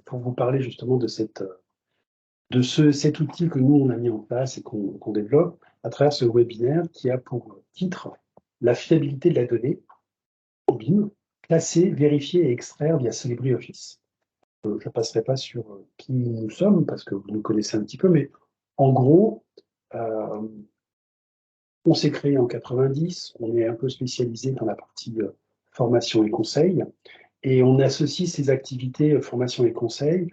pour vous parler justement de cet outil que nous, on a mis en place et qu'on développe à travers ce webinaire qui a pour titre la fiabilité de la donnée en BIM, classer, vérifier et extraire via Solibri Office. Je ne passerai pas sur qui nous sommes parce que vous nous connaissez un petit peu, mais en gros, euh, on s'est créé en 90, on est un peu spécialisé dans la partie formation et conseil, et on associe ces activités formation et conseil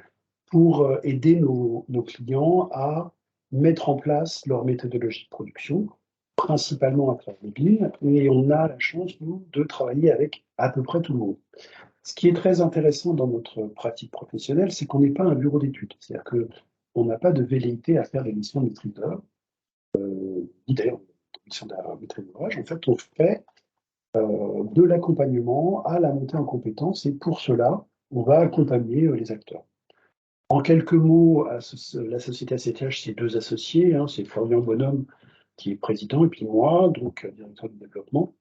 pour aider nos clients à mettre en place leur méthodologie de production, principalement à travers les BIM, et on a la chance, nous, de travailler avec à peu près tout le monde. Ce qui est très intéressant dans notre pratique professionnelle, c'est qu'on n'est pas un bureau d'études. C'est-à-dire qu'on n'a pas de velléité à faire des missions de maîtrise d'œuvre, ni d'ailleurs des missions de maîtrise d'ouvrage. En fait, on fait de l'accompagnement à la montée en compétences, et pour cela, on va accompagner les acteurs. En quelques mots, la société ACTH, c'est deux associés, hein, c'est Florian Bonhomme qui est président, et puis moi, donc directeur du développement.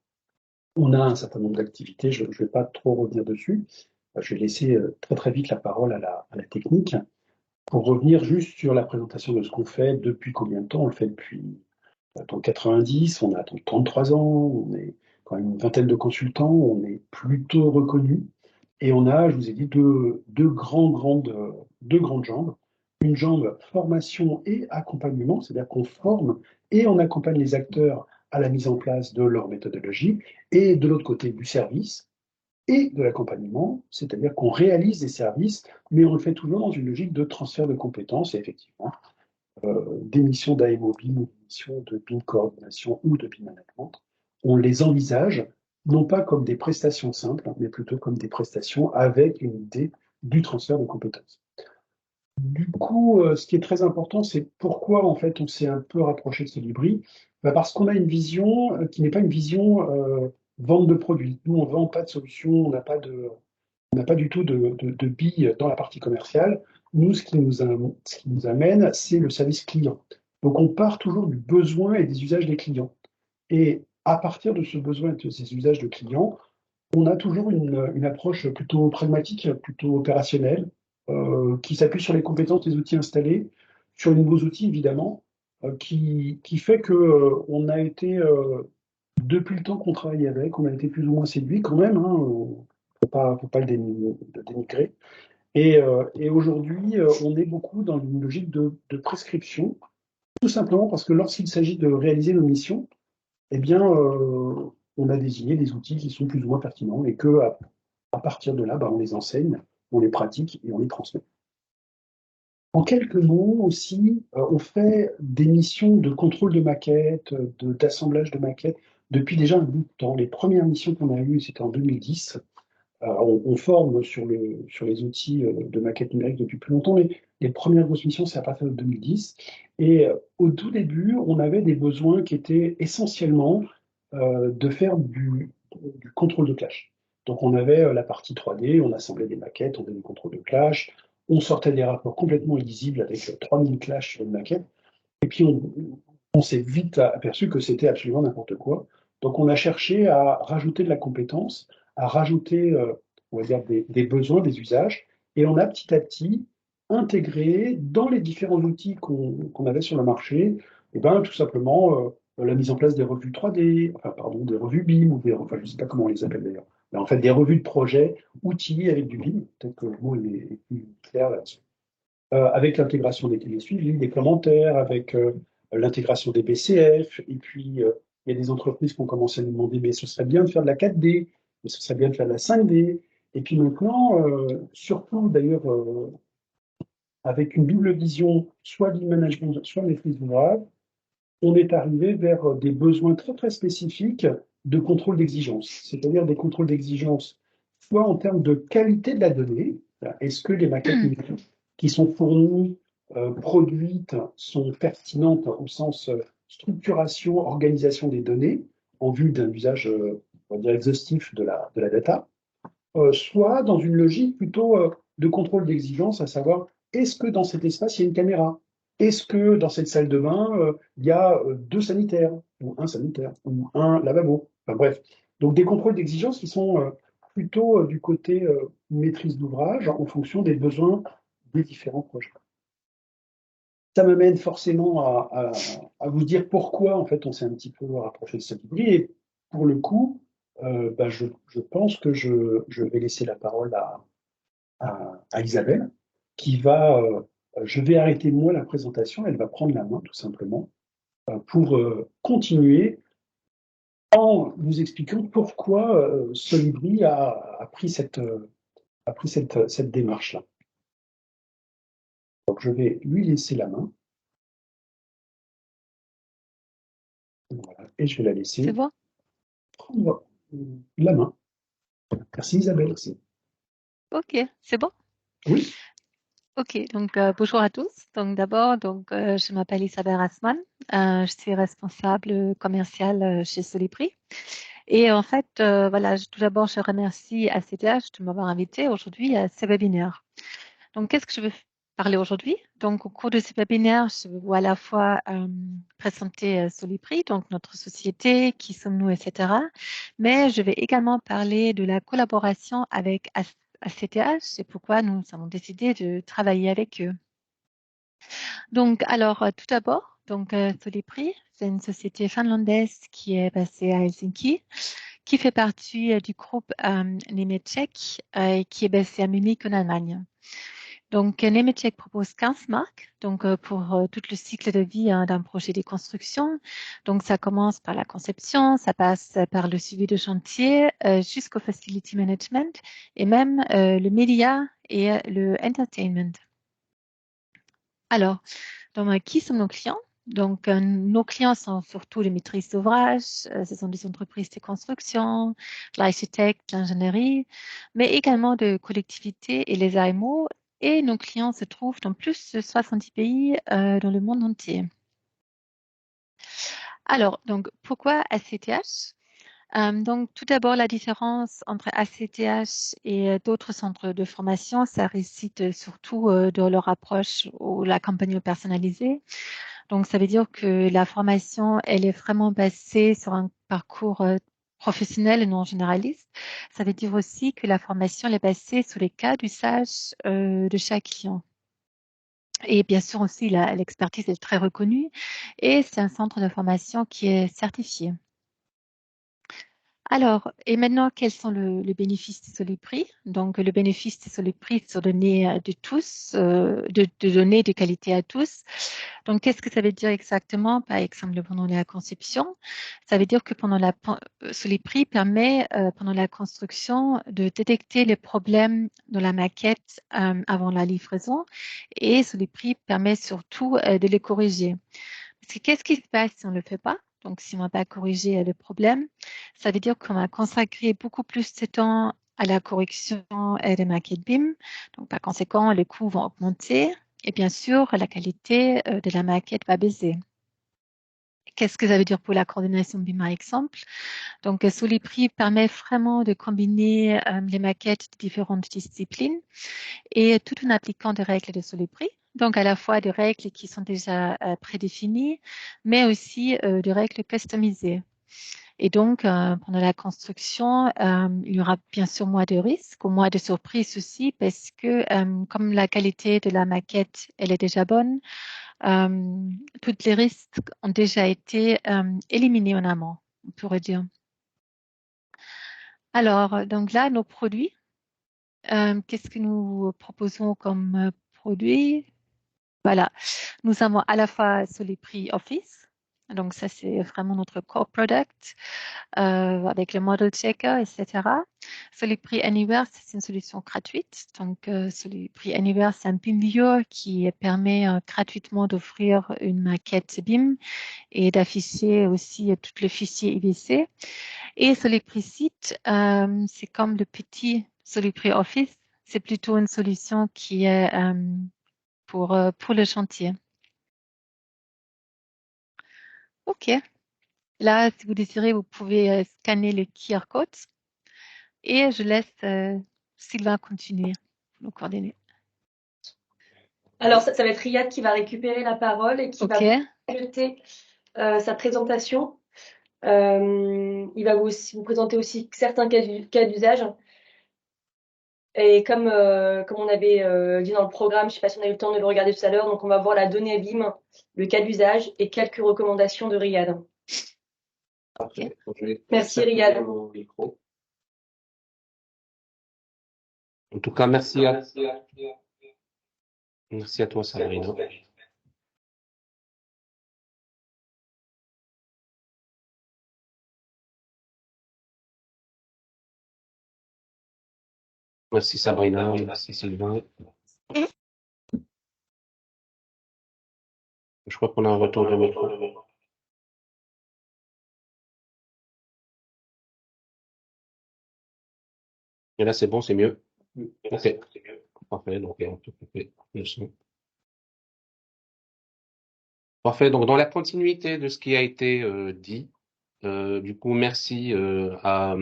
On a un certain nombre d'activités, je ne vais pas trop revenir dessus. Je vais laisser très très vite la parole à la technique. Pour revenir juste sur la présentation de ce qu'on fait, depuis combien de temps? On le fait depuis 90, on a 33 ans, on est quand même une vingtaine de consultants, on est plutôt reconnus. Et on a, je vous ai dit, deux grandes jambes. Une jambe formation et accompagnement, c'est-à-dire qu'on forme et on accompagne les acteurs à la mise en place de leur méthodologie. Et de l'autre côté, du service et de l'accompagnement, c'est-à-dire qu'on réalise des services, mais on le fait toujours dans une logique de transfert de compétences. Et effectivement, des missions d'AMO BIM ou des missions de BIM coordination ou de BIM management, on les envisage non pas comme des prestations simples, mais plutôt comme des prestations avec une idée du transfert de compétences. Du coup, ce qui est très important, c'est pourquoi en fait on s'est un peu rapproché de Solibri. Parce qu'on a une vision qui n'est pas une vision vente de produits. Nous, on ne vend pas de solutions, on n'a pas du tout de billes dans la partie commerciale. Nous, ce qui nous amène, c'est le service client. Donc, on part toujours du besoin et des usages des clients. Et à partir de ce besoin et de ces usages de clients, on a toujours une approche plutôt pragmatique, plutôt opérationnelle, qui s'appuie sur les compétences des outils installés, sur les nouveaux outils évidemment, qui fait que on a été, depuis le temps qu'on travaille avec, on a été plus ou moins séduit quand même, hein, faut pas le dénigrer. Et aujourd'hui, on est beaucoup dans une logique de prescription, tout simplement parce que lorsqu'il s'agit de réaliser nos missions, eh bien, on a désigné des outils qui sont plus ou moins pertinents et que à partir de là, bah, on les enseigne, on les pratique et on les transmet. En quelques mots aussi, on fait des missions de contrôle de maquettes, d'assemblage de maquettes depuis déjà un bout de temps. Les premières missions qu'on a eues, c'était en 2010. On forme sur les outils de maquette numérique depuis plus longtemps, mais les premières grosses missions, c'est à partir de 2010. Et au tout début, on avait des besoins qui étaient essentiellement de faire du contrôle de clash. Donc on avait la partie 3D, on assemblait des maquettes, on faisait du contrôle de clash, on sortait des rapports complètement illisibles avec 3000 clashs sur une maquette, et puis on s'est vite aperçu que c'était absolument n'importe quoi. Donc on a cherché à rajouter de la compétence, à rajouter, on va dire, des besoins, des usages, et on a petit à petit intégré dans les différents outils qu'on avait sur le marché, et ben, tout simplement la mise en place des revues 3D, enfin, pardon, des revues BIM, ou enfin, je ne sais pas comment on les appelle d'ailleurs, mais en fait des revues de projet outillées avec du BIM, peut-être que le mot est plus clair là-dessus, avec l'intégration des suivis, des commentaires, avec l'intégration des BCF. Et puis, il y a des entreprises qui ont commencé à nous demander, mais ce serait bien de faire de la 4D, mais ce serait bien de faire de la 5D. Et puis maintenant, surtout d'ailleurs, avec une double vision, soit du management, soit maîtrise d'ouvrage, on est arrivé vers des besoins très très spécifiques de contrôle d'exigence, c'est-à-dire des contrôles d'exigence, soit en termes de qualité de la donnée, est-ce que les maquettes qui sont fournies, produites, sont pertinentes au sens structuration, organisation des données, en vue d'un usage, on va dire, exhaustif de la data, soit dans une logique plutôt de contrôle d'exigence, à savoir, est-ce que dans cet espace, il y a une caméra? Est-ce que dans cette salle de bain, il y a deux sanitaires, ou un sanitaire, ou un lavabo? Enfin bref. Donc des contrôles d'exigence qui sont plutôt du côté maîtrise d'ouvrage en fonction des besoins des différents projets. Ça m'amène forcément à vous dire pourquoi en fait on s'est un petit peu rapproché de Solibri. Et pour le coup, je pense que je vais laisser la parole à Isabelle, qui va, je vais arrêter moi la présentation, elle va prendre la main tout simplement pour continuer en vous expliquant pourquoi Solibri a pris cette démarche-là. Donc je vais lui laisser la main. Voilà, et je vais la C'est laisser bon? prendre la main. Merci Isabelle aussi. Ok, c'est bon? Oui, Ok, donc bonjour à tous. Donc d'abord, je m'appelle Isabelle Rasman. Je suis responsable commerciale chez Solibri. Et en fait, voilà, tout d'abord, je remercie ACTH de m'avoir invité aujourd'hui à ce webinaire. Donc, qu'est-ce que je veux parler aujourd'hui? Donc, au cours de ce webinaire, je vais à la fois présenter Solibri, donc notre société, qui sommes-nous, etc. Mais je vais également parler de la collaboration avec ACTH, c'est pourquoi nous avons décidé de travailler avec eux. Donc, alors, tout d'abord, Solibri, c'est une société finlandaise qui est basée à Helsinki, qui fait partie du groupe Nemetschek, qui est basé à Munich en Allemagne. Donc, Nemetschek propose 15 marques pour tout le cycle de vie d'un projet de construction. Donc, ça commence par la conception, ça passe par le suivi de chantier jusqu'au facility management et même le média et le entertainment. Alors, qui sont nos clients? Donc, nos clients sont surtout les maîtrises d'ouvrage, ce sont des entreprises de construction, l'architecte, l'ingénierie, mais également de collectivités et les AMO. Et nos clients se trouvent dans plus de 70 pays dans le monde entier. Alors, donc, pourquoi ACTH? Donc, tout d'abord, la différence entre ACTH et d'autres centres de formation, ça réside surtout dans leur approche ou la campagne personnalisée. Donc, ça veut dire que la formation, elle est vraiment basée sur un parcours professionnel et non généraliste. Ça veut dire aussi que la formation elle est basée sur les cas d'usage de chaque client. Et bien sûr aussi, l'expertise est très reconnue et c'est un centre de formation qui est certifié. Alors, et maintenant, quels sont le bénéfice de Solibri? Donc, le bénéfice de Solibri, c'est de donner de tous, de donner de qualité à tous. Donc, qu'est-ce que ça veut dire exactement? Par exemple, pendant la conception, ça veut dire que Solibri permet, pendant la construction, de détecter les problèmes dans la maquette avant la livraison, et Solibri permet surtout de les corriger. Parce que qu'est-ce qui se passe si on ne le fait pas? Donc, si on n'a pas corrigé le problème, ça veut dire qu'on va consacrer beaucoup plus de temps à la correction des maquettes BIM. Donc, par conséquent, les coûts vont augmenter et bien sûr, la qualité de la maquette va baisser. Qu'est-ce que ça veut dire pour la coordination BIM, par exemple? Donc, Solibri permet vraiment de combiner les maquettes de différentes disciplines et tout en appliquant des règles de Solibri. Donc, à la fois des règles qui sont déjà prédéfinies, mais aussi des règles customisées. Et donc, pendant la construction, il y aura bien sûr moins de risques, ou moins de surprises aussi, parce que comme la qualité de la maquette, elle est déjà bonne, tous les risques ont déjà été éliminés en amont, on pourrait dire. Alors, donc là, nos produits, qu'est-ce que nous proposons comme produit? Voilà, nous avons à la fois sur les prix Office, donc ça c'est vraiment notre core product, avec le model checker, etc. Sur les prix Anywhere, c'est une solution gratuite. Donc sur les prix Anywhere, c'est un BIM Viewer qui permet gratuitement d'offrir une maquette BIM et d'afficher aussi tout le fichier IBC. Et sur les prix Site, c'est comme le petit sur les prix Office, c'est plutôt une solution qui est pour le chantier. OK. Là, si vous désirez, vous pouvez scanner le QR code et je laisse Sylvain continuer nous coordonner. Alors, ça va être Riyad qui va récupérer la parole et qui OK. va compléter sa présentation. Il va vous présenter aussi certains cas d'usage Et comme on avait dit dans le programme, je ne sais pas si on a eu le temps de le regarder tout à l'heure, donc on va voir la donnée BIM, le cas d'usage et quelques recommandations de Riyad. Parfait. Merci Riyad. En tout cas, merci à toi, Sabrina. Merci Sabrina, merci Sylvain. Je crois qu'on a un retour de micro. Et là, c'est bon, c'est mieux. Ok. Parfait, donc on peut couper le son. Parfait, donc dans la continuité de ce qui a été dit, du coup, merci à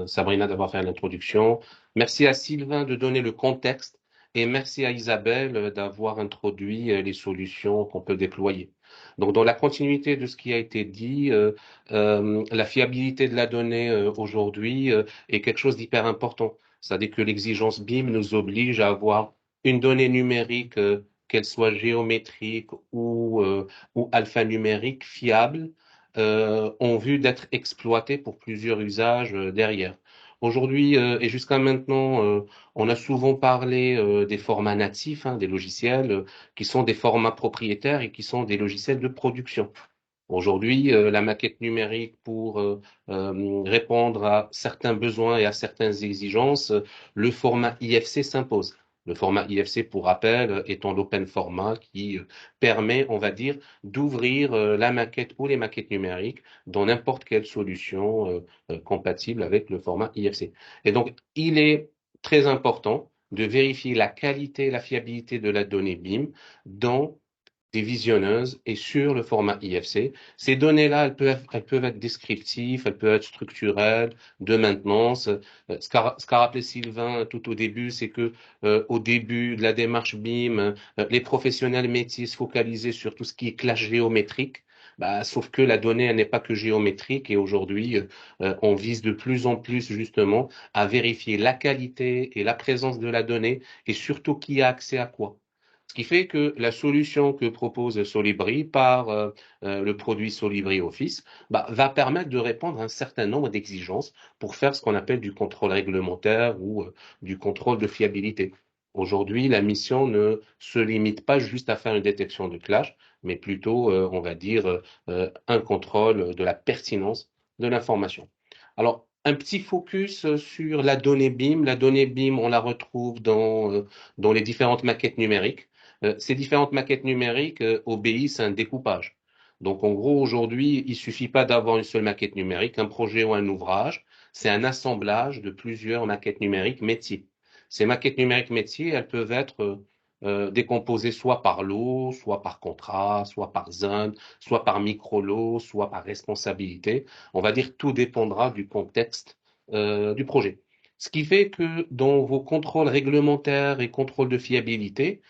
Sabrina d'avoir fait l'introduction. Merci à Sylvain de donner le contexte et merci à Isabelle d'avoir introduit les solutions qu'on peut déployer. Donc, dans la continuité de ce qui a été dit, la fiabilité de la donnée aujourd'hui est quelque chose d'hyper important. C'est-à-dire que l'exigence BIM nous oblige à avoir une donnée numérique, qu'elle soit géométrique ou alphanumérique, fiable, en vue d'être exploités pour plusieurs usages derrière. Aujourd'hui et jusqu'à maintenant, on a souvent parlé des formats natifs, des logiciels qui sont des formats propriétaires et qui sont des logiciels de production. Aujourd'hui, la maquette numérique pour répondre à certains besoins et à certaines exigences, le format IFC s'impose. Le format IFC, pour rappel, étant l'open format qui permet, on va dire, d'ouvrir la maquette ou les maquettes numériques dans n'importe quelle solution compatible avec le format IFC. Et donc, il est très important de vérifier la qualité et la fiabilité de la donnée BIM dans des visionneuses et sur le format IFC. Ces données-là, elles peuvent être descriptives, elles peuvent être structurelles, de maintenance. Ce qu'a rappelé Sylvain tout au début, c'est que au début de la démarche BIM, les professionnels métiers se focalisaient sur tout ce qui est classe géométrique. Bah, sauf que la donnée, elle n'est pas que géométrique et aujourd'hui, on vise de plus en plus justement à vérifier la qualité et la présence de la donnée et surtout qui a accès à quoi. Ce qui fait que la solution que propose Solibri par le produit Solibri Office va permettre de répondre à un certain nombre d'exigences pour faire ce qu'on appelle du contrôle réglementaire ou du contrôle de fiabilité. Aujourd'hui, la mission ne se limite pas juste à faire une détection de clash, mais plutôt, on va dire, un contrôle de la pertinence de l'information. Alors, un petit focus sur la donnée BIM. La donnée BIM, on la retrouve dans les différentes maquettes numériques. Ces différentes maquettes numériques obéissent à un découpage. Donc, en gros, aujourd'hui, il suffit pas d'avoir une seule maquette numérique, un projet ou un ouvrage. C'est un assemblage de plusieurs maquettes numériques métiers. Ces maquettes numériques métiers, elles peuvent être décomposées soit par lot, soit par contrat, soit par zone, soit par micro-lot, soit par responsabilité. On va dire tout dépendra du contexte du projet. Ce qui fait que dans vos contrôles réglementaires et contrôles de fiabilité,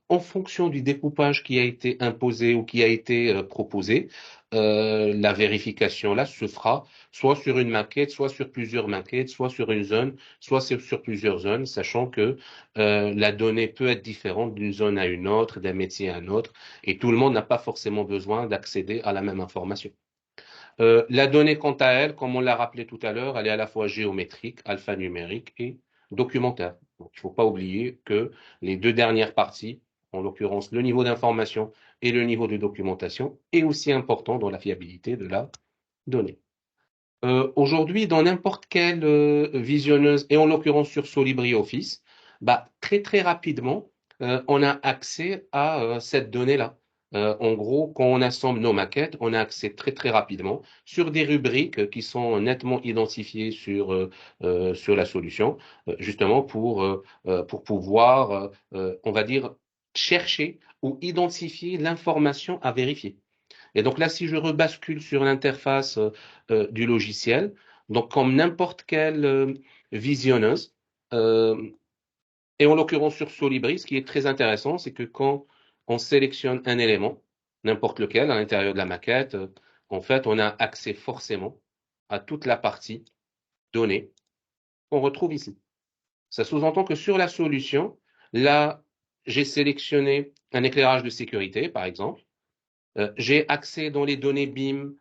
en fonction du découpage qui a été imposé ou qui a été proposé, la vérification là se fera soit sur une maquette, soit sur plusieurs maquettes, soit sur une zone, soit sur plusieurs zones, sachant que la donnée peut être différente d'une zone à une autre, d'un métier à un autre, et tout le monde n'a pas forcément besoin d'accéder à la même information. La donnée, quant à elle, comme on l'a rappelé tout à l'heure, elle est à la fois géométrique, alphanumérique et documentaire. Donc, il ne faut pas oublier que les deux dernières parties, en l'occurrence le niveau d'information et le niveau de documentation, est aussi important dans la fiabilité de la donnée. Aujourd'hui, dans n'importe quelle visionneuse, et en l'occurrence sur Solibri Office, très très rapidement, on a accès à cette donnée-là. En gros, quand on assemble nos maquettes, on a accès très très rapidement sur des rubriques qui sont nettement identifiées sur la solution, justement pour pouvoir, on va dire, chercher ou identifier l'information à vérifier. Et donc là, si je rebascule sur l'interface du logiciel, donc comme n'importe quelle visionneuse, euh, et en l'occurrence sur Solibri, ce qui est très intéressant, c'est que quand on sélectionne un élément, n'importe lequel, à l'intérieur de la maquette, en fait, on a accès forcément à toute la partie données qu'on retrouve ici. Ça sous-entend que sur la solution, là, j'ai sélectionné un éclairage de sécurité, par exemple. J'ai accès dans les données BIM,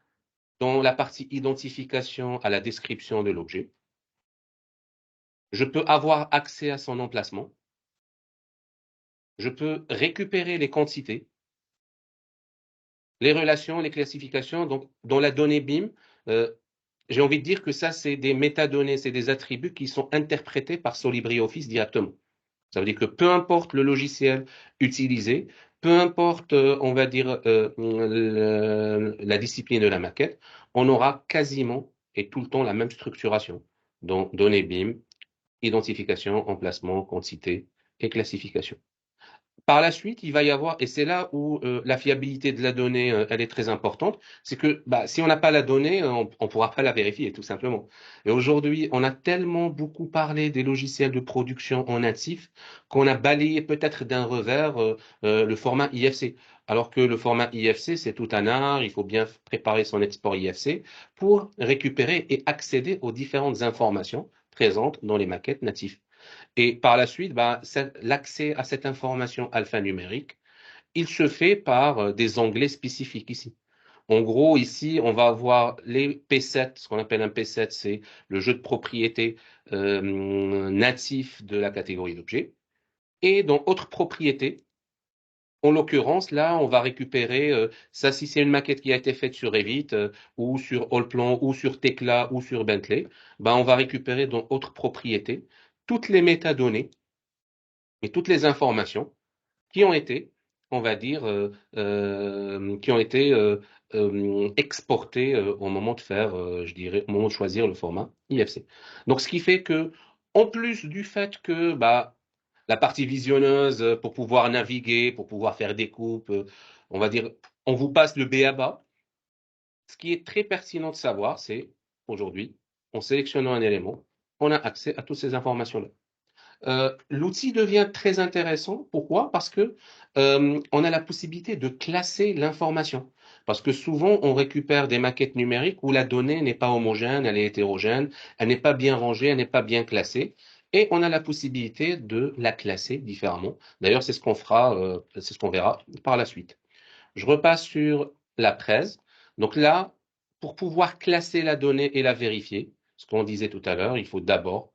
dans la partie identification, à la description de l'objet. Je peux avoir accès à son emplacement. Je peux récupérer les quantités, les relations, les classifications. Donc, dans la donnée BIM, j'ai envie de dire que ça, c'est des métadonnées, c'est des attributs qui sont interprétés par SolibriOffice directement. Ça veut dire que peu importe le logiciel utilisé, peu importe, on va dire, la discipline de la maquette, on aura quasiment et tout le temps la même structuration. Donc, données BIM, identification, emplacement, quantité et classification. Par la suite, il va y avoir, et c'est là où la fiabilité de la donnée, elle est très importante, c'est que si on n'a pas la donnée, on ne pourra pas la vérifier, tout simplement. Et aujourd'hui, on a tellement beaucoup parlé des logiciels de production en natif qu'on a balayé peut-être d'un revers le format IFC. Alors que le format IFC, c'est tout un art, il faut bien préparer son export IFC pour récupérer et accéder aux différentes informations présentes dans les maquettes natives. Et par la suite, l'accès à cette information alphanumérique, il se fait par des onglets spécifiques ici. En gros, ici, on va avoir les P7, ce qu'on appelle un P7, c'est le jeu de propriété natif de la catégorie d'objets. Et dans autres propriétés, en l'occurrence, là, on va récupérer ça si c'est une maquette qui a été faite sur Revit ou sur Allplan ou sur Tekla ou sur Bentley, on va récupérer dans autres propriétés toutes les métadonnées et toutes les informations qui ont été, on va dire, qui ont été exportées au moment de faire, je dirais, au moment de choisir le format IFC. Donc, ce qui fait que, en plus du fait que la partie visionneuse, pour pouvoir naviguer, pour pouvoir faire des coupes, on va dire, on vous passe le b.a.-ba. Ce qui est très pertinent de savoir, c'est aujourd'hui, en sélectionnant un élément, on a accès à toutes ces informations-là. L'outil devient très intéressant. Pourquoi? Parce que on a la possibilité de classer l'information. Parce que souvent, on récupère des maquettes numériques où la donnée n'est pas homogène, elle est hétérogène, elle n'est pas bien rangée, elle n'est pas bien classée. Et on a la possibilité de la classer différemment. D'ailleurs, c'est ce qu'on fera, c'est ce qu'on verra par la suite. Je repasse sur la presse. Donc là, pour pouvoir classer la donnée et la vérifier, ce qu'on disait tout à l'heure, il faut d'abord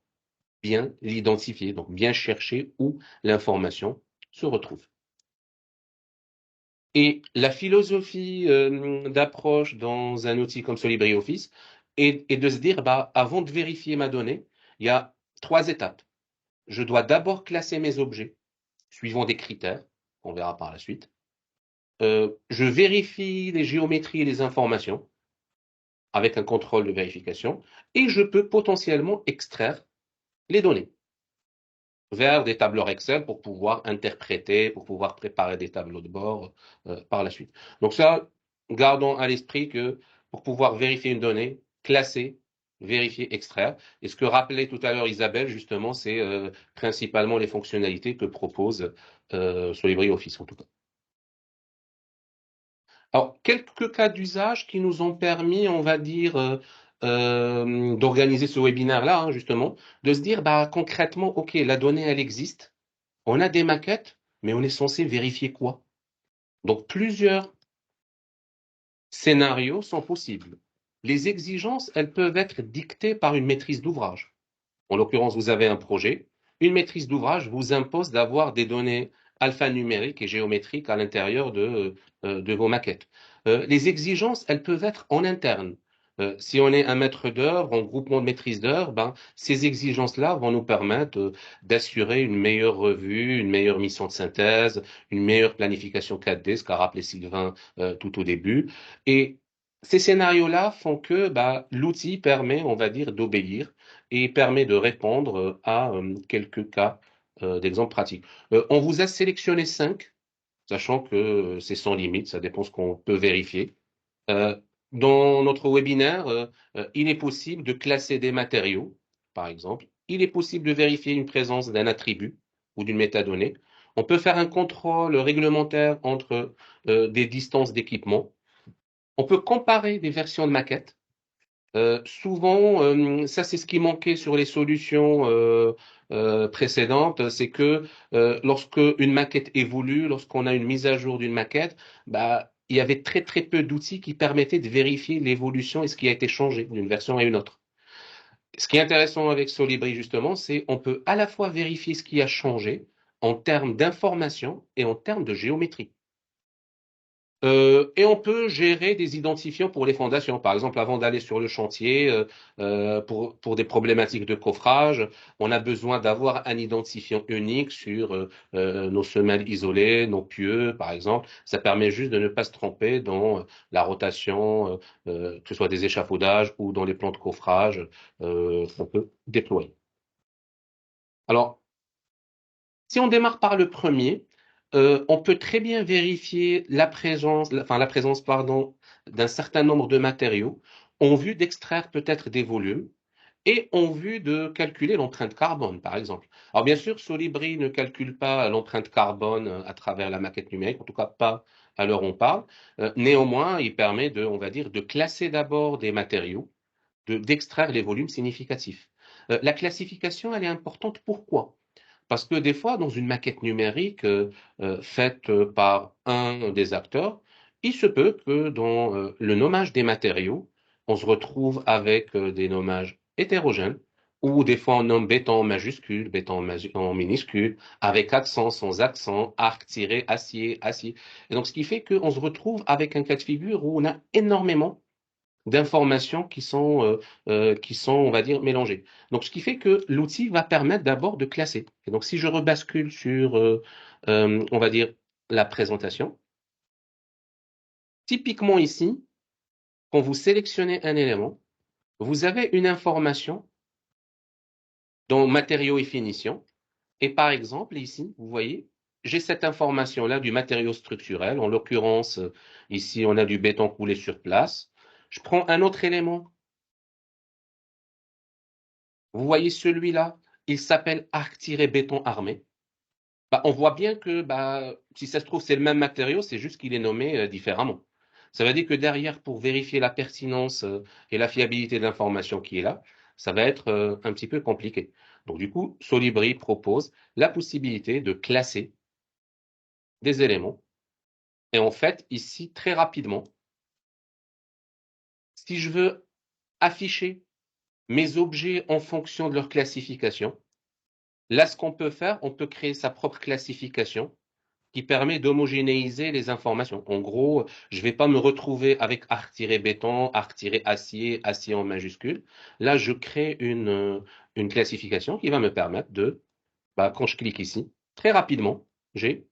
bien l'identifier, donc bien chercher où l'information se retrouve. Et la philosophie d'approche dans un outil comme SolibriOffice est de se dire, avant de vérifier ma donnée, il y a 3 étapes. Je dois d'abord classer mes objets suivant des critères, qu'on verra par la suite. Je vérifie les géométries et les informations avec un contrôle de vérification et je peux potentiellement extraire les données vers des tableurs Excel pour pouvoir interpréter, pour pouvoir préparer des tableaux de bord par la suite. Donc ça, gardons à l'esprit que pour pouvoir vérifier une donnée, classer, vérifier, extraire. Et ce que rappelait tout à l'heure Isabelle, justement, c'est principalement les fonctionnalités que propose SolibriOffice en tout cas. Alors, quelques cas d'usage qui nous ont permis, on va dire, d'organiser ce webinaire-là, hein, justement, de se dire, concrètement, OK, la donnée, elle existe. On a des maquettes, mais on est censé vérifier quoi? Donc, plusieurs scénarios sont possibles. Les exigences, elles peuvent être dictées par une maîtrise d'ouvrage. En l'occurrence, vous avez un projet. Une maîtrise d'ouvrage vous impose d'avoir des données alphanumériques et géométriques à l'intérieur de vos maquettes. Les exigences, elles peuvent être en interne. Si on est un maître d'œuvre, en groupement de maîtrise d'œuvre, ces exigences-là vont nous permettre d'assurer une meilleure revue, une meilleure mission de synthèse, une meilleure planification 4D, ce qu'a rappelé Sylvain tout au début. Et ces scénarios-là font que l'outil permet, on va dire, d'obéir et permet de répondre à quelques cas d'exemples pratiques. On vous a sélectionné 5, sachant que c'est sans limite, ça dépend ce qu'on peut vérifier. Dans notre webinaire, il est possible de classer des matériaux, par exemple. Il est possible de vérifier une présence d'un attribut ou d'une métadonnée. On peut faire un contrôle réglementaire entre des distances d'équipement. On peut comparer des versions de maquettes. Souvent, ça c'est ce qui manquait sur les solutions précédente, c'est que lorsque une maquette évolue, lorsqu'on a une mise à jour d'une maquette, bah, il y avait très très peu d'outils qui permettaient de vérifier l'évolution et ce qui a été changé d'une version à une autre. Ce qui est intéressant avec Solibri, justement, c'est on peut à la fois vérifier ce qui a changé en termes d'information et en termes de géométrie. Et on peut gérer des identifiants pour les fondations. Par exemple, avant d'aller sur le chantier, pour des problématiques de coffrage, on a besoin d'avoir un identifiant unique sur nos semelles isolées, nos pieux, par exemple. Ça permet juste de ne pas se tromper dans la rotation, que ce soit des échafaudages ou dans les plans de coffrage qu'on peut déployer. Alors, si on démarre par le premier, on peut très bien vérifier la présence, pardon, d'un certain nombre de matériaux en vue d'extraire peut-être des volumes et en vue de calculer l'empreinte carbone, par exemple. Alors bien sûr, Solibri ne calcule pas l'empreinte carbone à travers la maquette numérique, en tout cas pas à l'heure où on parle. Néanmoins, il permet de, on va dire, de classer d'abord des matériaux, d'extraire les volumes significatifs. La classification, elle est importante. Pourquoi? Parce que des fois, dans une maquette numérique faite par un des acteurs, il se peut que dans le nommage des matériaux, on se retrouve avec des nommages hétérogènes, ou des fois on nomme béton en majuscule, béton en minuscule, avec accent, sans accent, arc tiré, acier, acier. Et donc, ce qui fait qu'on se retrouve avec un cas de figure où on a énormément d'informations qui sont, on va dire, mélangées. Donc, ce qui fait que l'outil va permettre d'abord de classer. Et donc, si je rebascule sur, on va dire, la présentation, typiquement ici, quand vous sélectionnez un élément, vous avez une information dans matériaux et finitions. Et par exemple, ici, vous voyez, j'ai cette information-là du matériau structurel. En l'occurrence, ici, on a du béton coulé sur place. Je prends un autre élément. Vous voyez celui-là, il s'appelle arc-béton armé. Bah, on voit bien que bah, si ça se trouve, c'est le même matériau, c'est juste qu'il est nommé différemment. Ça veut dire que derrière, pour vérifier la pertinence et la fiabilité de l'information qui est là, ça va être un petit peu compliqué. Donc du coup, Solibri propose la possibilité de classer des éléments. Et en fait, ici, très rapidement, si je veux afficher mes objets en fonction de leur classification, là, ce qu'on peut faire, on peut créer sa propre classification qui permet d'homogénéiser les informations. En gros, je ne vais pas me retrouver avec arc-béton, arc-acier, acier en majuscule. Là, je crée une classification qui va me permettre de, bah, quand je clique ici, très rapidement, j'ai,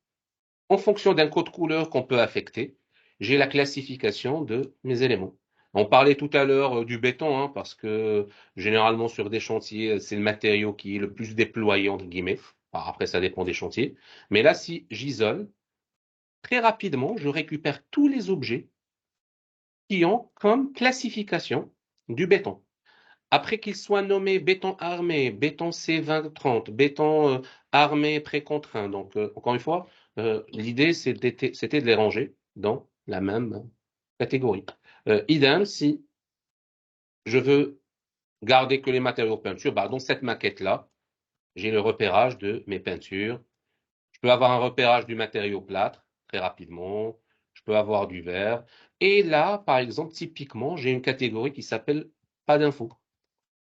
en fonction d'un code couleur qu'on peut affecter, j'ai la classification de mes éléments. On parlait tout à l'heure du béton, hein, parce que généralement sur des chantiers, c'est le matériau qui est le plus déployé, entre guillemets. Alors, après, ça dépend des chantiers. Mais là, si j'isole, très rapidement, je récupère tous les objets qui ont comme classification du béton. Après qu'ils soient nommés béton armé, béton C2030, béton armé précontraint. Donc, encore une fois, l'idée, c'était de les ranger dans la même catégorie. Idem, si je veux garder que les matériaux peinture, bah, dans cette maquette-là, j'ai le repérage de mes peintures. Je peux avoir un repérage du matériau plâtre très rapidement. Je peux avoir du verre. Et là, par exemple, typiquement, j'ai une catégorie qui s'appelle pas d'infos.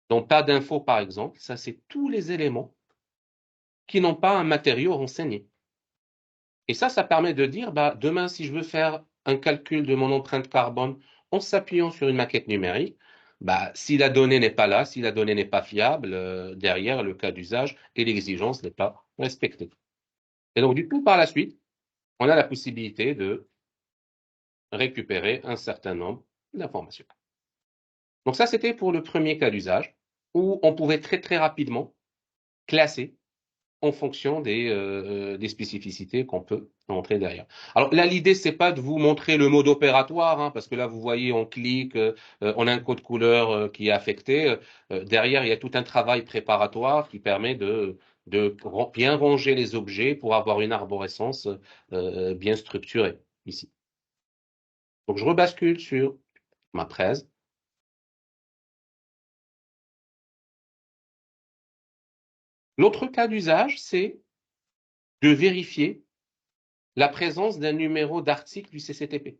Donc, pas d'infos, par exemple, ça, c'est tous les éléments qui n'ont pas un matériau renseigné. Et ça permet de dire, bah, demain, si je veux faire un calcul de mon empreinte carbone en s'appuyant sur une maquette numérique, bah, si la donnée n'est pas là, si la donnée n'est pas fiable, derrière, le cas d'usage et l'exigence n'est pas respectée. Et donc, du coup, par la suite, on a la possibilité de récupérer un certain nombre d'informations. Donc ça, c'était pour le premier cas d'usage, où on pouvait très très rapidement classer en fonction des spécificités qu'on peut entrer derrière. Alors là, l'idée, c'est pas de vous montrer le mode opératoire, hein, parce que là, vous voyez, on clique, on a un code couleur qui est affecté. Derrière, il y a tout un travail préparatoire qui permet de bien ranger les objets pour avoir une arborescence bien structurée ici. Donc je rebascule sur ma presse. L'autre cas d'usage, c'est de vérifier la présence d'un numéro d'article du CCTP.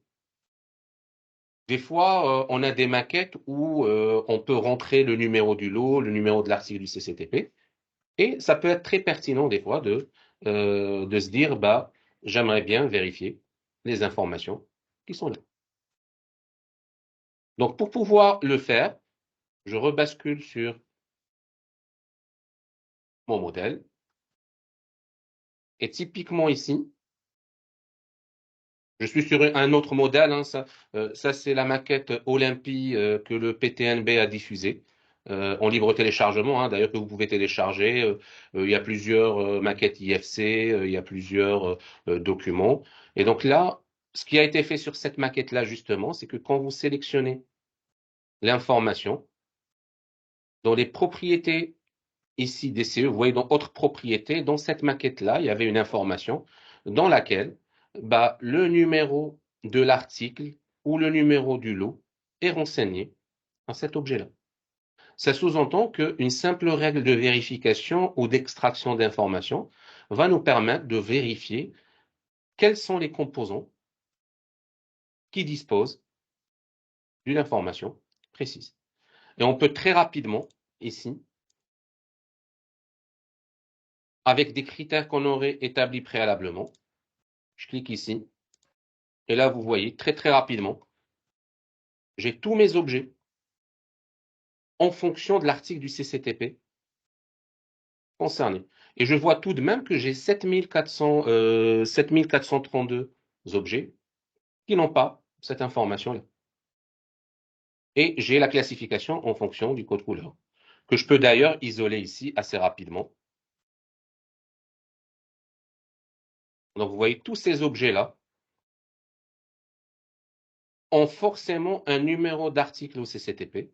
Des fois, on a des maquettes où on peut rentrer le numéro du lot, le numéro de l'article du CCTP, et ça peut être très pertinent des fois de se dire, bah, j'aimerais bien vérifier les informations qui sont là. Donc, pour pouvoir le faire, je rebascule sur mon modèle. Et typiquement ici, je suis sur un autre modèle. Hein, ça c'est la maquette Olympie que le PTNB a diffusée en libre téléchargement. Hein, d'ailleurs, que vous pouvez télécharger. Il y a plusieurs maquettes IFC, il y a plusieurs documents. Et donc là, ce qui a été fait sur cette maquette-là, justement, c'est que quand vous sélectionnez l'information, dans les propriétés ici DCE, vous voyez dans autres propriétés, dans cette maquette-là, il y avait une information dans laquelle bah, le numéro de l'article ou le numéro du lot est renseigné dans cet objet-là. Ça sous-entend qu'une simple règle de vérification ou d'extraction d'informations va nous permettre de vérifier quels sont les composants qui disposent d'une information précise. Et on peut très rapidement, ici, avec des critères qu'on aurait établis préalablement, je clique ici, et là, vous voyez, très très rapidement, j'ai tous mes objets en fonction de l'article du CCTP concerné. Et je vois tout de même que j'ai 7432 objets qui n'ont pas cette information-là. Et j'ai la classification en fonction du code couleur, que je peux d'ailleurs isoler ici assez rapidement. Donc, vous voyez, tous ces objets-là ont forcément un numéro d'article au CCTP.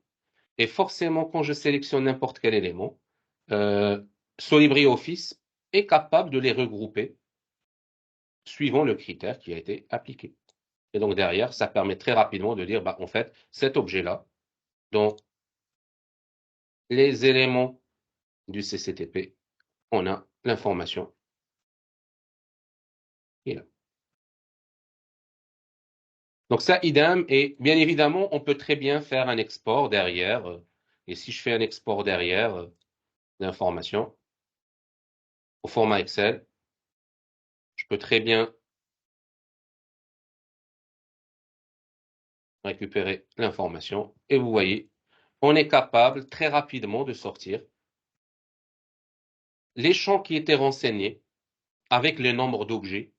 Et forcément, quand je sélectionne n'importe quel élément, SolibriOffice est capable de les regrouper suivant le critère qui a été appliqué. Et donc derrière, ça permet très rapidement de dire, bah, en fait, cet objet-là, dans les éléments du CCTP, on a l'information qui est là. Donc ça, idem, et bien évidemment, on peut très bien faire un export derrière. Et si je fais un export derrière d'informations au format Excel, je peux très bien récupérer l'information. Et vous voyez, on est capable très rapidement de sortir les champs qui étaient renseignés avec le nombre d'objets.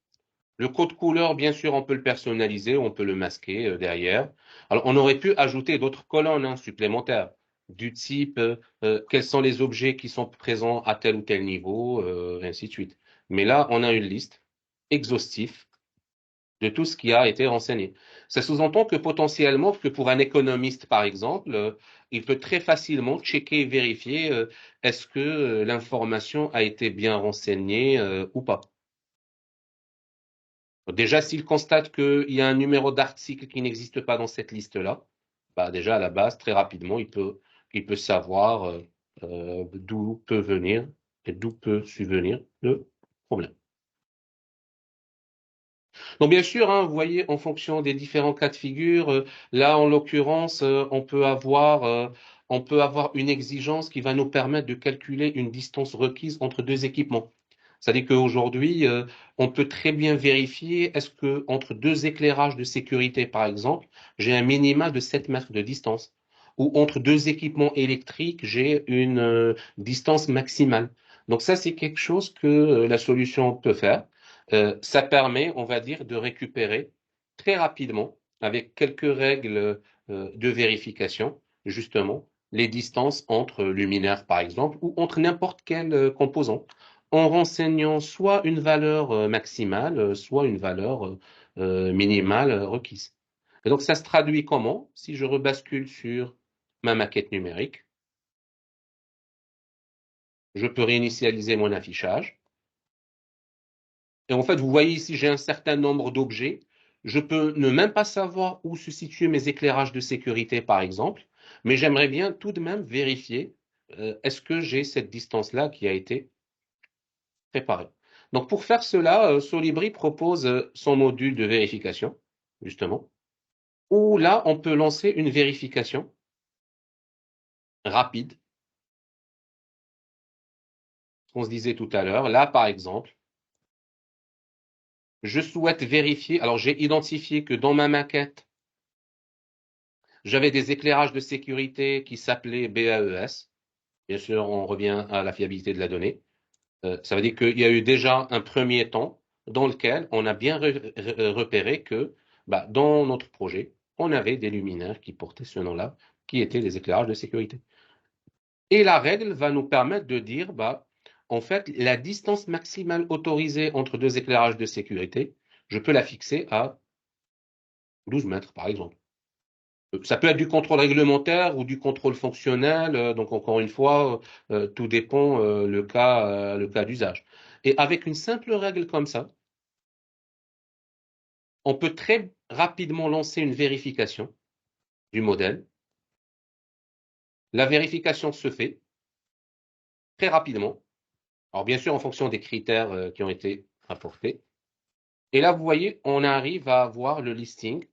Le code couleur, bien sûr, on peut le personnaliser, on peut le masquer derrière. Alors, on aurait pu ajouter d'autres colonnes supplémentaires du type quels sont les objets qui sont présents à tel ou tel niveau, et ainsi de suite. Mais là, on a une liste exhaustive de tout ce qui a été renseigné. Ça sous-entend que potentiellement, que pour un économiste, par exemple, il peut très facilement checker et vérifier est-ce que l'information a été bien renseignée ou pas. Déjà, s'il constate qu'il y a un numéro d'article qui n'existe pas dans cette liste-là, bah déjà à la base, très rapidement, il peut savoir d'où peut venir et d'où peut subvenir le problème. Donc bien sûr, hein, vous voyez, en fonction des différents cas de figure, là en l'occurrence, on peut avoir une exigence qui va nous permettre de calculer une distance requise entre deux équipements. C'est-à-dire qu'aujourd'hui, on peut très bien vérifier est-ce que entre deux éclairages de sécurité, par exemple, j'ai un minima de 7 mètres de distance, ou entre deux équipements électriques, j'ai une distance maximale. Donc ça, c'est quelque chose que la solution peut faire. Ça permet, on va dire, de récupérer très rapidement, avec quelques règles de vérification, justement, les distances entre luminaires, par exemple, ou entre n'importe quel composant, en renseignant soit une valeur maximale, soit une valeur minimale requise. Et donc, ça se traduit comment? Si je rebascule sur ma maquette numérique, je peux réinitialiser mon affichage. Et en fait, vous voyez ici, j'ai un certain nombre d'objets. Je peux ne même pas savoir où se situent mes éclairages de sécurité, par exemple, mais j'aimerais bien tout de même vérifier est-ce que j'ai cette distance-là qui a été préparé. Donc, pour faire cela, Solibri propose son module de vérification, justement, où là, on peut lancer une vérification rapide. On se disait tout à l'heure, là, par exemple, je souhaite vérifier, alors j'ai identifié que dans ma maquette, j'avais des éclairages de sécurité qui s'appelaient BAES. Bien sûr, on revient à la fiabilité de la donnée. Ça veut dire qu'il y a eu déjà un premier temps dans lequel on a bien repéré que dans notre projet, on avait des luminaires qui portaient ce nom-là, qui étaient les éclairages de sécurité. Et la règle va nous permettre de dire, en fait, la distance maximale autorisée entre deux éclairages de sécurité, je peux la fixer à 12 mètres, par exemple. Ça peut être du contrôle réglementaire ou du contrôle fonctionnel. Donc, encore une fois, tout dépend le cas d'usage. Et avec une simple règle comme ça, on peut très rapidement lancer une vérification du modèle. La vérification se fait très rapidement. Alors, bien sûr, en fonction des critères qui ont été apportés. Et là, vous voyez, on arrive à avoir le listing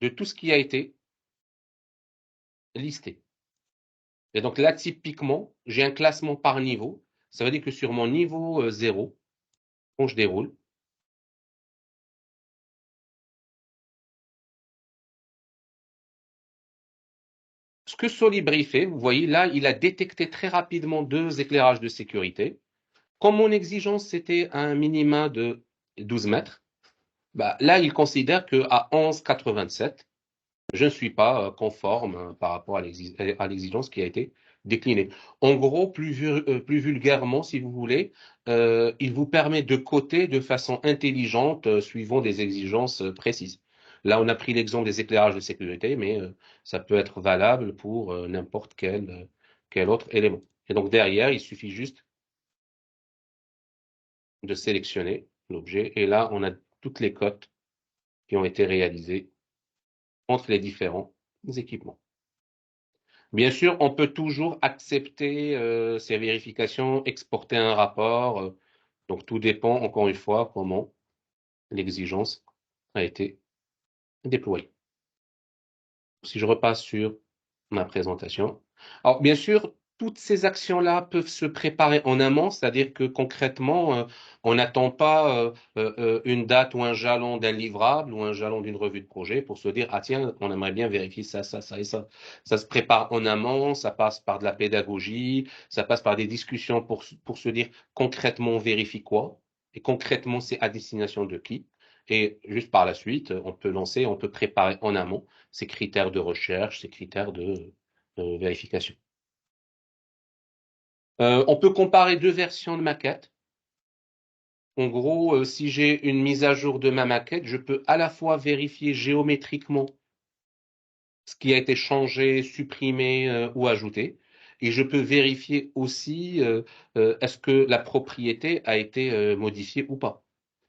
de tout ce qui a été listé. Et donc là, typiquement, j'ai un classement par niveau. Ça veut dire que sur mon niveau 0, quand je déroule, ce que Solibri fait, vous voyez là, il a détecté très rapidement deux éclairages de sécurité. Comme mon exigence, c'était un minima de 12 mètres, là, il considère qu'à 11,87, je ne suis pas conforme par rapport à l'exigence qui a été déclinée. En gros, plus vulgairement, si vous voulez, il vous permet de coter de façon intelligente suivant des exigences précises. Là, on a pris l'exemple des éclairages de sécurité, mais ça peut être valable pour n'importe quel autre élément. Et donc derrière, il suffit juste de sélectionner l'objet. Et là, on a toutes les cotes qui ont été réalisées entre les différents équipements. Bien sûr, on peut toujours accepter ces vérifications, exporter un rapport. Donc, tout dépend, encore une fois, comment l'exigence a été déployée. Si je repasse sur ma présentation. Alors, bien sûr, toutes ces actions-là peuvent se préparer en amont, c'est-à-dire que concrètement, on n'attend pas une date ou un jalon d'un livrable ou un jalon d'une revue de projet pour se dire, ah tiens, on aimerait bien vérifier ça, ça, ça et ça. Ça se prépare en amont, ça passe par de la pédagogie, ça passe par des discussions pour se dire concrètement on vérifie quoi et concrètement c'est à destination de qui. Et juste par la suite, on peut lancer, on peut préparer en amont ces critères de recherche, ces critères de vérification. On peut comparer deux versions de maquette. En gros, si j'ai une mise à jour de ma maquette, je peux à la fois vérifier géométriquement ce qui a été changé, supprimé ou ajouté, et je peux vérifier aussi est-ce que la propriété a été modifiée ou pas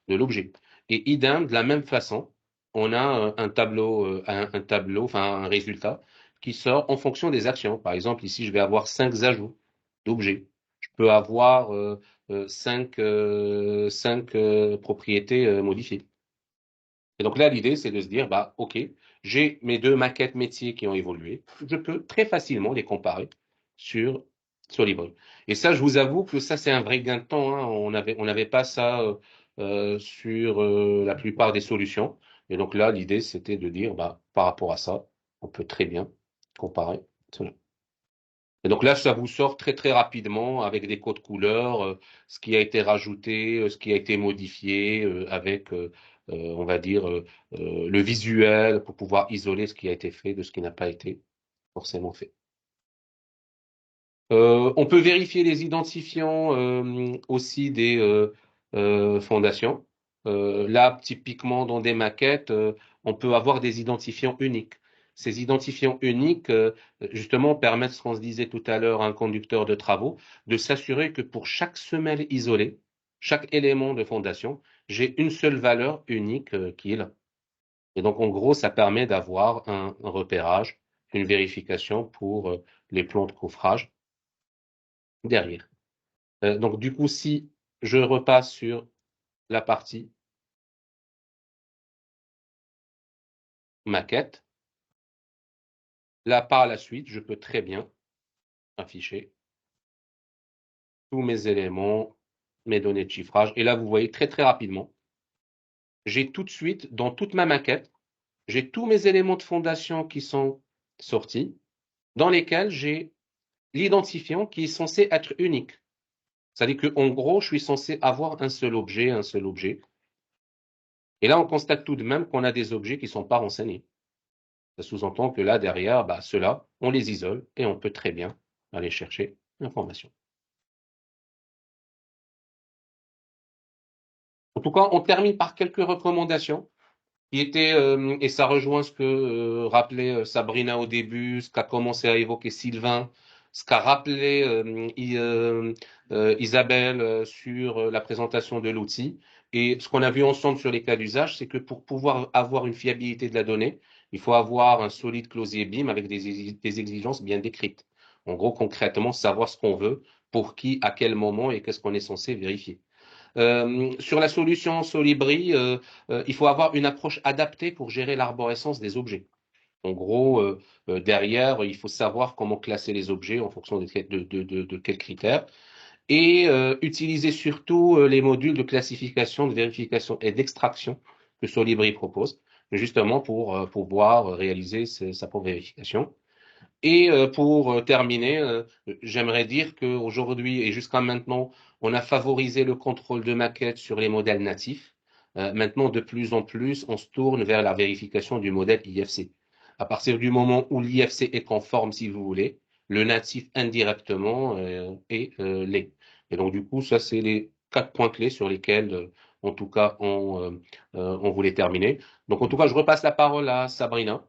de l'objet. Et idem, de la même façon, on a un tableau, enfin un résultat qui sort en fonction des actions. Par exemple, ici, je vais avoir 5 ajouts d'objets. Je peux avoir 5 propriétés modifiées. Et donc là, l'idée, c'est de se dire, OK, j'ai mes deux maquettes métiers qui ont évolué. Je peux très facilement les comparer sur Librairie. Et ça, je vous avoue que ça, c'est un vrai gain de temps, hein. On n'avait pas ça sur la plupart des solutions. Et donc là, l'idée, c'était de dire, par rapport à ça, on peut très bien comparer cela. Et donc là, ça vous sort très très rapidement avec des codes couleurs, ce qui a été rajouté, ce qui a été modifié, avec, on va dire, le visuel pour pouvoir isoler ce qui a été fait de ce qui n'a pas été forcément fait. On peut vérifier les identifiants aussi des fondations. Là, typiquement dans des maquettes, on peut avoir des identifiants uniques. Ces identifiants uniques, justement, permettent, ce qu'on se disait tout à l'heure, à un conducteur de travaux, de s'assurer que pour chaque semelle isolée, chaque élément de fondation, j'ai une seule valeur unique qui est là. Et donc, en gros, ça permet d'avoir un repérage, une vérification pour les plans de coffrage derrière. Donc, du coup, si je repasse sur la partie maquette, là, par la suite, je peux très bien afficher tous mes éléments, mes données de chiffrage. Et là, vous voyez très rapidement, j'ai tout de suite, dans toute ma maquette, j'ai tous mes éléments de fondation qui sont sortis, dans lesquels j'ai l'identifiant qui est censé être unique. C'est-à-dire qu'en gros, je suis censé avoir un seul objet. Et là, on constate tout de même qu'on a des objets qui ne sont pas renseignés. Ça sous-entend que là, derrière, bah, ceux-là, on les isole et on peut très bien aller chercher l'information. En tout cas, on termine par quelques recommandations qui étaient, et ça rejoint ce que rappelait Sabrina au début, ce qu'a commencé à évoquer Sylvain, ce qu'a rappelé Isabelle sur la présentation de l'outil. Et ce qu'on a vu ensemble sur les cas d'usage, c'est que pour pouvoir avoir une fiabilité de la donnée, il faut avoir un solide closier BIM avec des exigences bien décrites. En gros, concrètement, savoir ce qu'on veut, pour qui, à quel moment et qu'est-ce qu'on est censé vérifier. Sur la solution Solibri, il faut avoir une approche adaptée pour gérer l'arborescence des objets. En gros, derrière, il faut savoir comment classer les objets en fonction de quels critères et utiliser surtout les modules de classification, de vérification et d'extraction que Solibri propose, justement pour pouvoir réaliser sa propre vérification. Et pour terminer, j'aimerais dire qu'aujourd'hui et jusqu'à maintenant, on a favorisé le contrôle de maquettes sur les modèles natifs. Maintenant, de plus en plus, on se tourne vers la vérification du modèle IFC. À partir du moment où l'IFC est conforme, si vous voulez, le natif indirectement l'est. Et donc, du coup, ça, c'est les 4 points clés sur lesquels, en tout cas, on voulait terminer. Donc, en tout cas, je repasse la parole à Sabrina